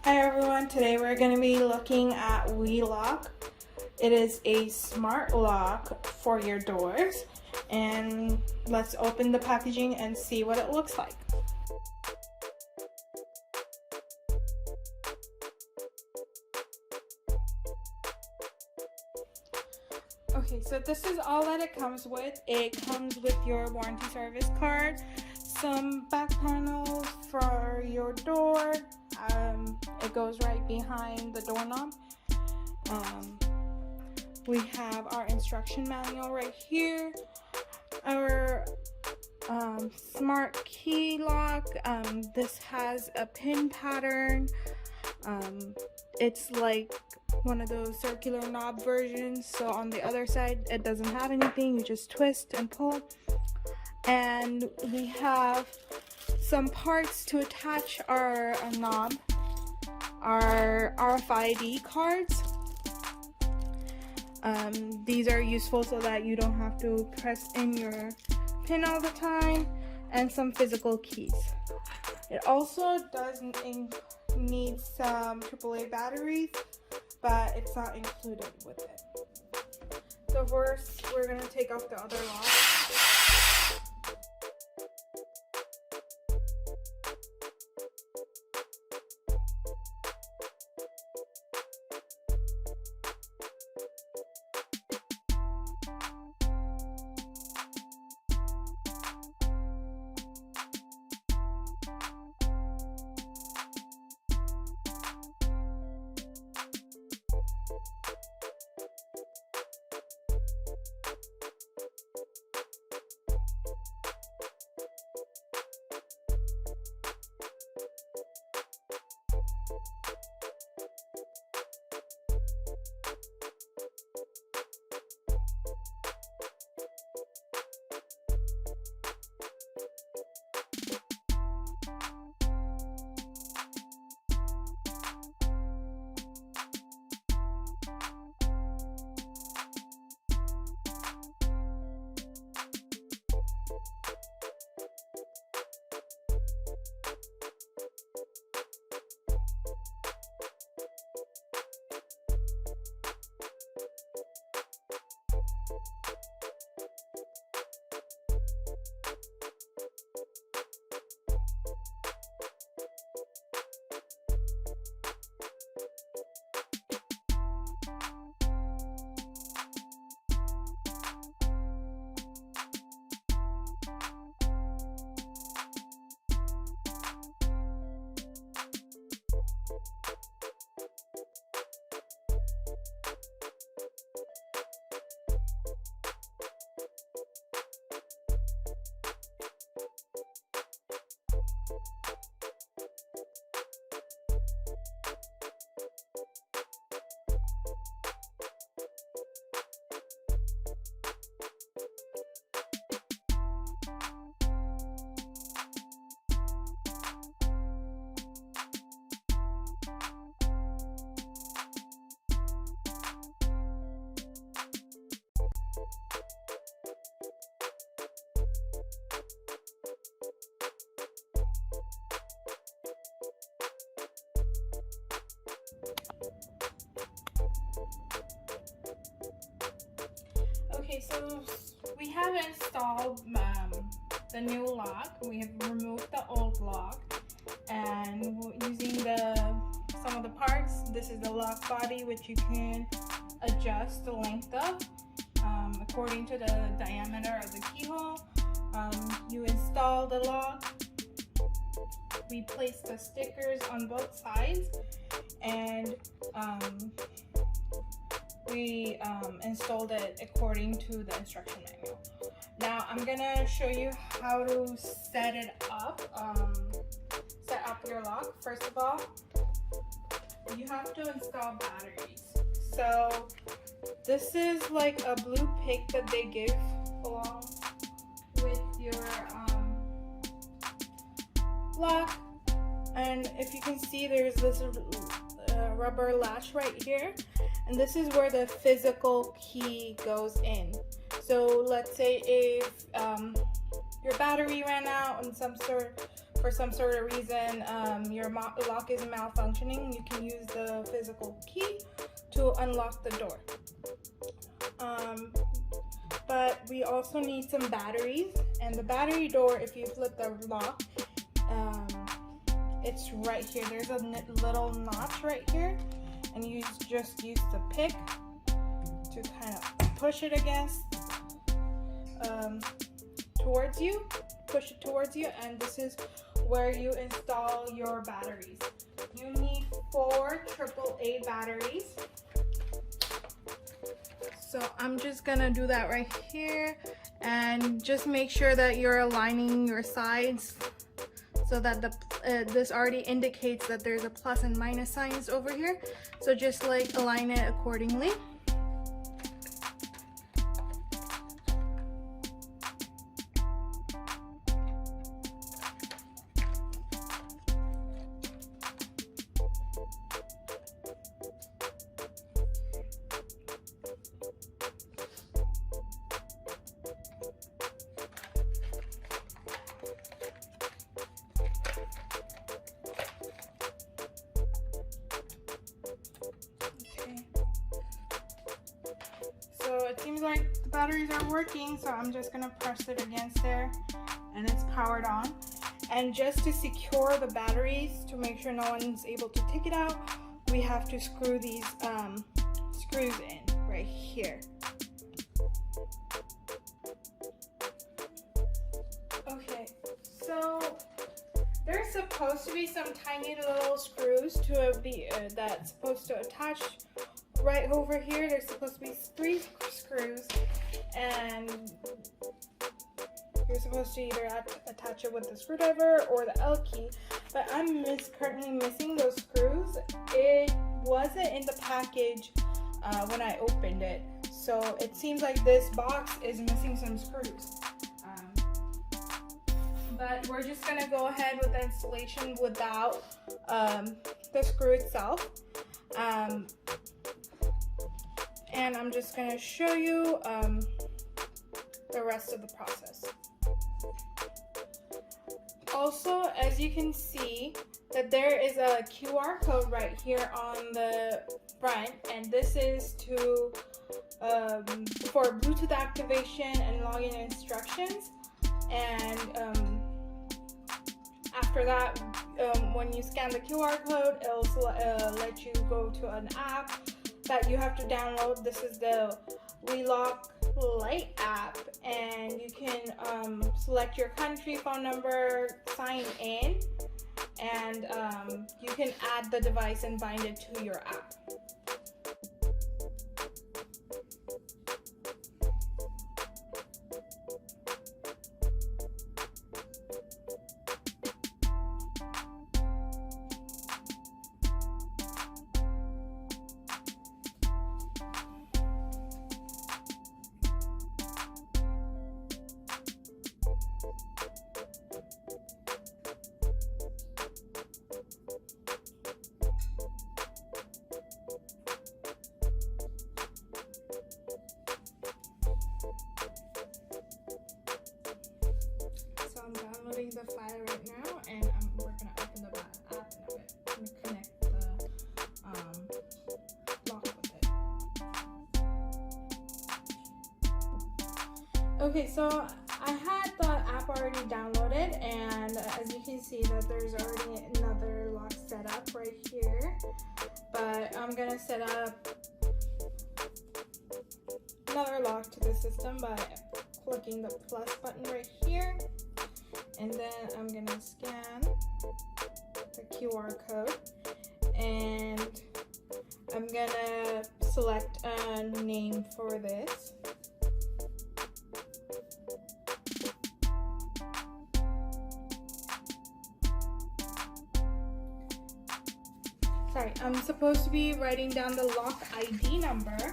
Hi everyone, today we're going to be looking at We.lock. It is a smart lock for your doors, and let's open the packaging and see what it looks like. Okay, so this is all that it comes with. It comes with your warranty service card, some back panels for your door. It goes right behind the doorknob. We have our instruction manual right here, our smart key lock. This has a pin pattern. It's like one of those circular knob versions, so on the other side it doesn't have anything, you just twist and pull. And we have some parts to attach our knob, our RFID cards. These are useful so that you don't have to press in your pin all the time, and some physical keys. It also does need some AAA batteries, but it's not included with it. So first, we're going to take off the other lock. Okay, so we have installed the new lock. We have removed the old lock, and using some of the parts. This is the lock body, which you can adjust the length of according to the diameter of the keyhole. You install the lock. We place the stickers on both sides, and we installed it according to the instruction manual. Now I'm gonna show you how to set it up. Set up your lock. First of all, you have to install batteries. So this is like a blue pick that they give along with your lock, and if you can see, there's this rubber latch right here, and this is where the physical key goes in. So let's say if your battery ran out on some sort for some sort of reason your lock is malfunctioning, you can use the physical key to unlock the door. But we also need some batteries, and the battery door, if you flip the lock, it's right here. There's a little notch right here, and you just use the pick to kind of push it against towards you, push it towards you, and this is where you install your batteries. You need 4 AAA batteries. So I'm just gonna do that right here, and just make sure that you're aligning your sides so that this already indicates that there's a plus and minus signs over here. So just like align it accordingly. So it seems like the batteries are working, so I'm just gonna press it against there, and it's powered on. And just to secure the batteries, to make sure no one's able to take it out, we have to screw these screws in right here. Okay, so there's supposed to be some tiny little screws to be that's supposed to attach. Right over here, there's supposed to be 3 screws, and you're supposed to either attach it with the screwdriver or the L key, but I'm currently missing those screws. It wasn't in the package when I opened it, so it seems like this box is missing some screws. But we're just gonna go ahead with the installation without the screw itself. And I'm just going to show you the rest of the process. Also, as you can see, that there is a QR code right here on the front, and this is to for Bluetooth activation and login instructions. And after that, when you scan the QR code, it'll let you go to an app that you have to download. This is the We.lock Lite app, and you can select your country, phone number, sign in, and you can add the device and bind it to your app. I'm downloading the file right now, and we're going to open the app and connect the lock with it. Okay, so I had the app already downloaded, and as you can see that there's already another lock set up right here, but I'm going to set up another lock to the system by clicking the plus button right here. And then I'm gonna scan the QR code, and I'm gonna select a name for this. Sorry, I'm supposed to be writing down the lock ID number,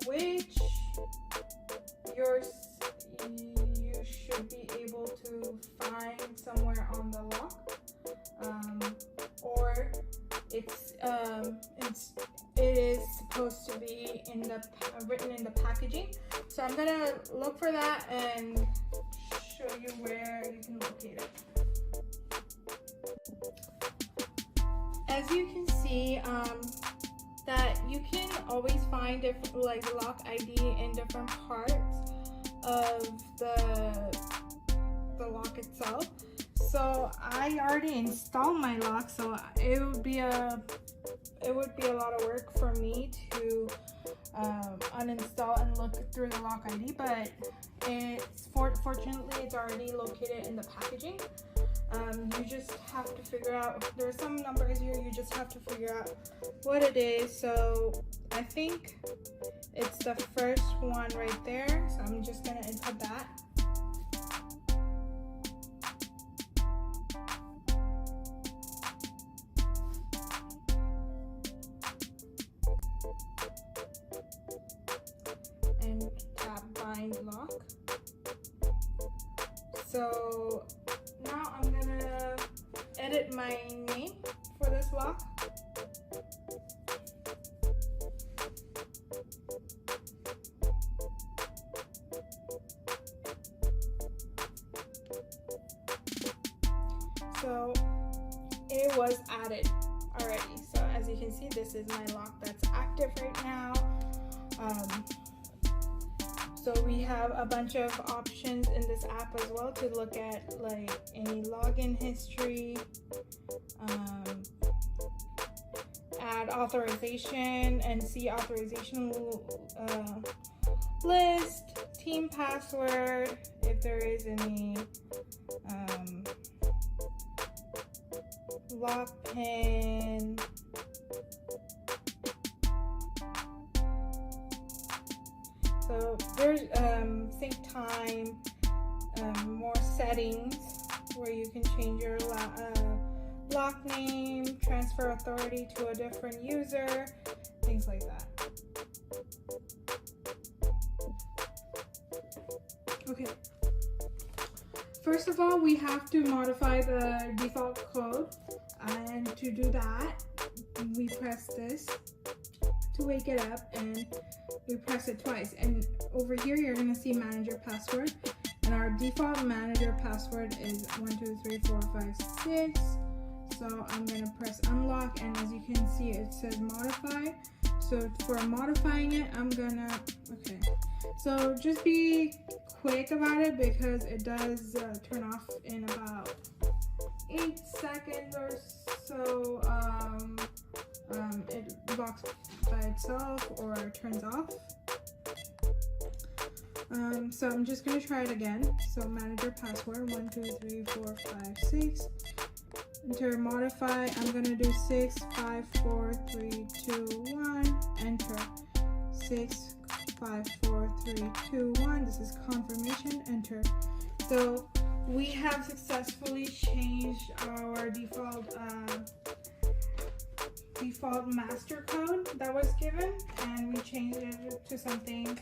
which you should be able to find somewhere on the lock, or it is supposed to be in the written in the packaging. So I'm gonna look for that and show you where you can locate it. As you can see, that you can always find different, like the lock ID in different parts of the lock itself. So I already installed my lock, so it would be a lot of work for me to uninstall and look through the lock ID, but fortunately it's already located in the packaging. You just have to figure out, there are some numbers here, you just have to figure out what it is. So I think it's the first one right there, so I'm just gonna input that. And tap bind lock. So now I'm gonna edit my name for this lock. So it was added already. So as you can see, this is my lock that's active right now. So we have a bunch of options in this app as well to look at, like any login history, add authorization and see authorization list, team password, if there is any, lock pin, so there's sync time, more settings where you can change your lock name, transfer authority to a different user, things like that. Okay. First of all, we have to modify the default code, and to do that, we press this to wake it up, and we press it twice. And over here, you're gonna see manager password, and our default manager password is 123456. So I'm gonna press unlock, and as you can see, it says modify. So for modifying it, I'm gonna, okay. So just be quick about it because it does turn off in about 8 seconds or so. It locks by itself or turns off. So I'm just gonna try it again. So manager password 123456. Enter modify. I'm gonna do 654321. Enter 654321. This is confirmation. Enter. So we have successfully changed our default master code that was given, and we changed it to something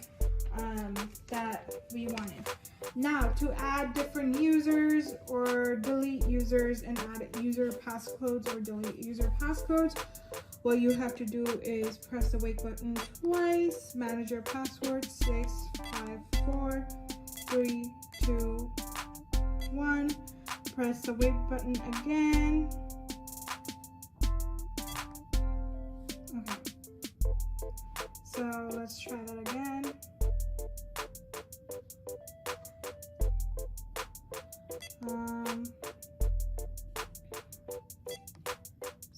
that we wanted. Now, to add different users or delete users and add user passcodes or delete user passcodes, what you have to do is press the wake button twice, manager password 654321, press the wake button again. Okay, so let's try that again.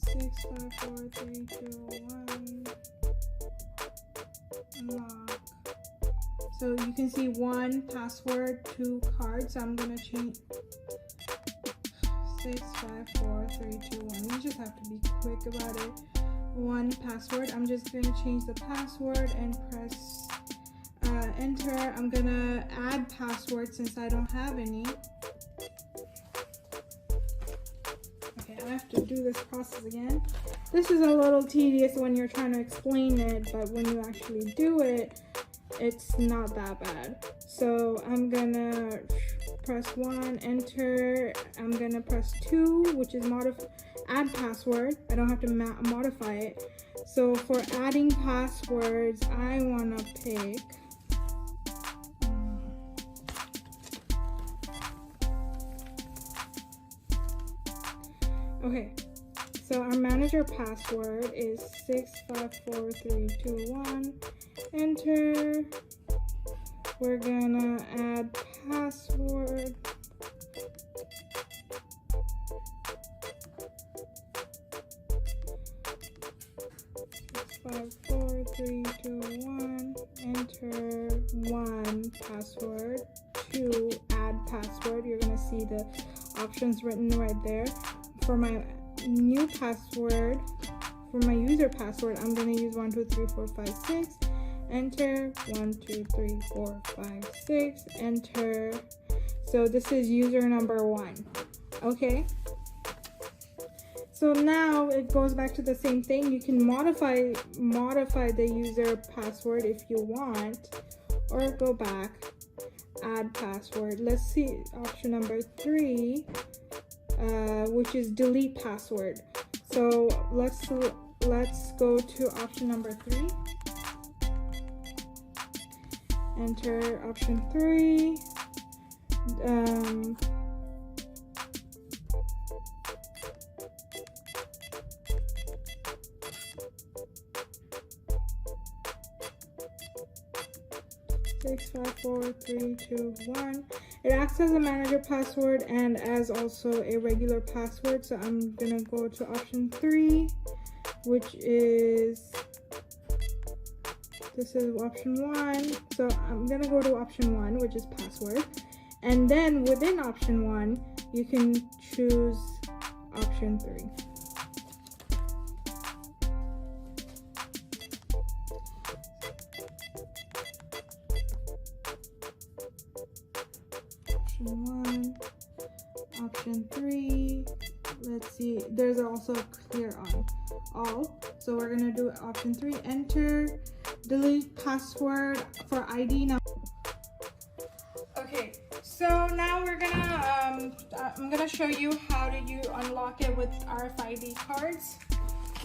654321. Lock. So you can see 1 password, 2 cards. So I'm gonna change 654321. You just have to be quick about it. 1 password. I'm just gonna change the password and press enter. I'm gonna add password since I don't have any. Okay, I have to do this process again. This is a little tedious when you're trying to explain it, but when you actually do it, it's not that bad. So I'm gonna press 1, enter. I'm gonna press 2, which is add password. I don't have to modify it. So for adding passwords, I wanna pick Okay, so our manager password is 654321. Enter. We're gonna add password. Five, 4, 3, 2, 1. Enter 1 password. 2 add password. You're gonna see the options written right there. For my new password, for my user password, I'm gonna use 1, 2, 3, 4, 5, 6. Enter 1, 2, 3, 4, 5, 6. Enter. So this is user number 1. Okay. So now it goes back to the same thing. You can modify the user password if you want, or go back, add password. Let's see option number 3, which is delete password. So let's go to option number 3. Enter option 3. 6, 5, 4, 3, 2, 1. It acts as a manager password and as also a regular password. So I'm gonna go to option 3, which is, this is option 1. So I'm gonna go to option 1, which is password. And then within option 1, you can choose option 3. Option 1, option 3. Let's see, there's also clear on all. So we're gonna do option 3, enter, delete password for ID now. Okay, so now we're gonna, I'm gonna show you how to unlock it with RFID cards.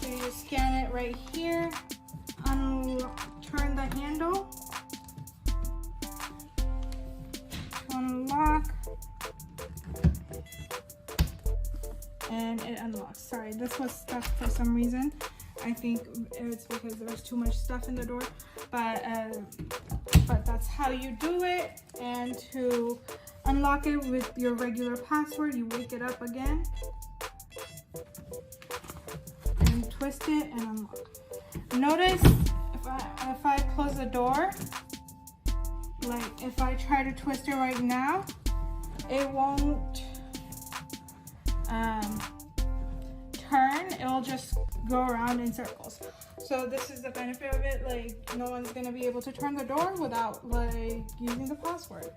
So you scan it right here, turn the handle, unlock, and it unlocks. Sorry, this was stuck for some reason. I think it's because there was too much stuff in the door, but that's how you do it. And to unlock it with your regular password, you wake it up again and twist it and unlock. Notice if I close the door, like if I try to twist it right now, it won't turn. It will just go around in circles. So this is the benefit of it. Like no one's gonna be able to turn the door without like using the password.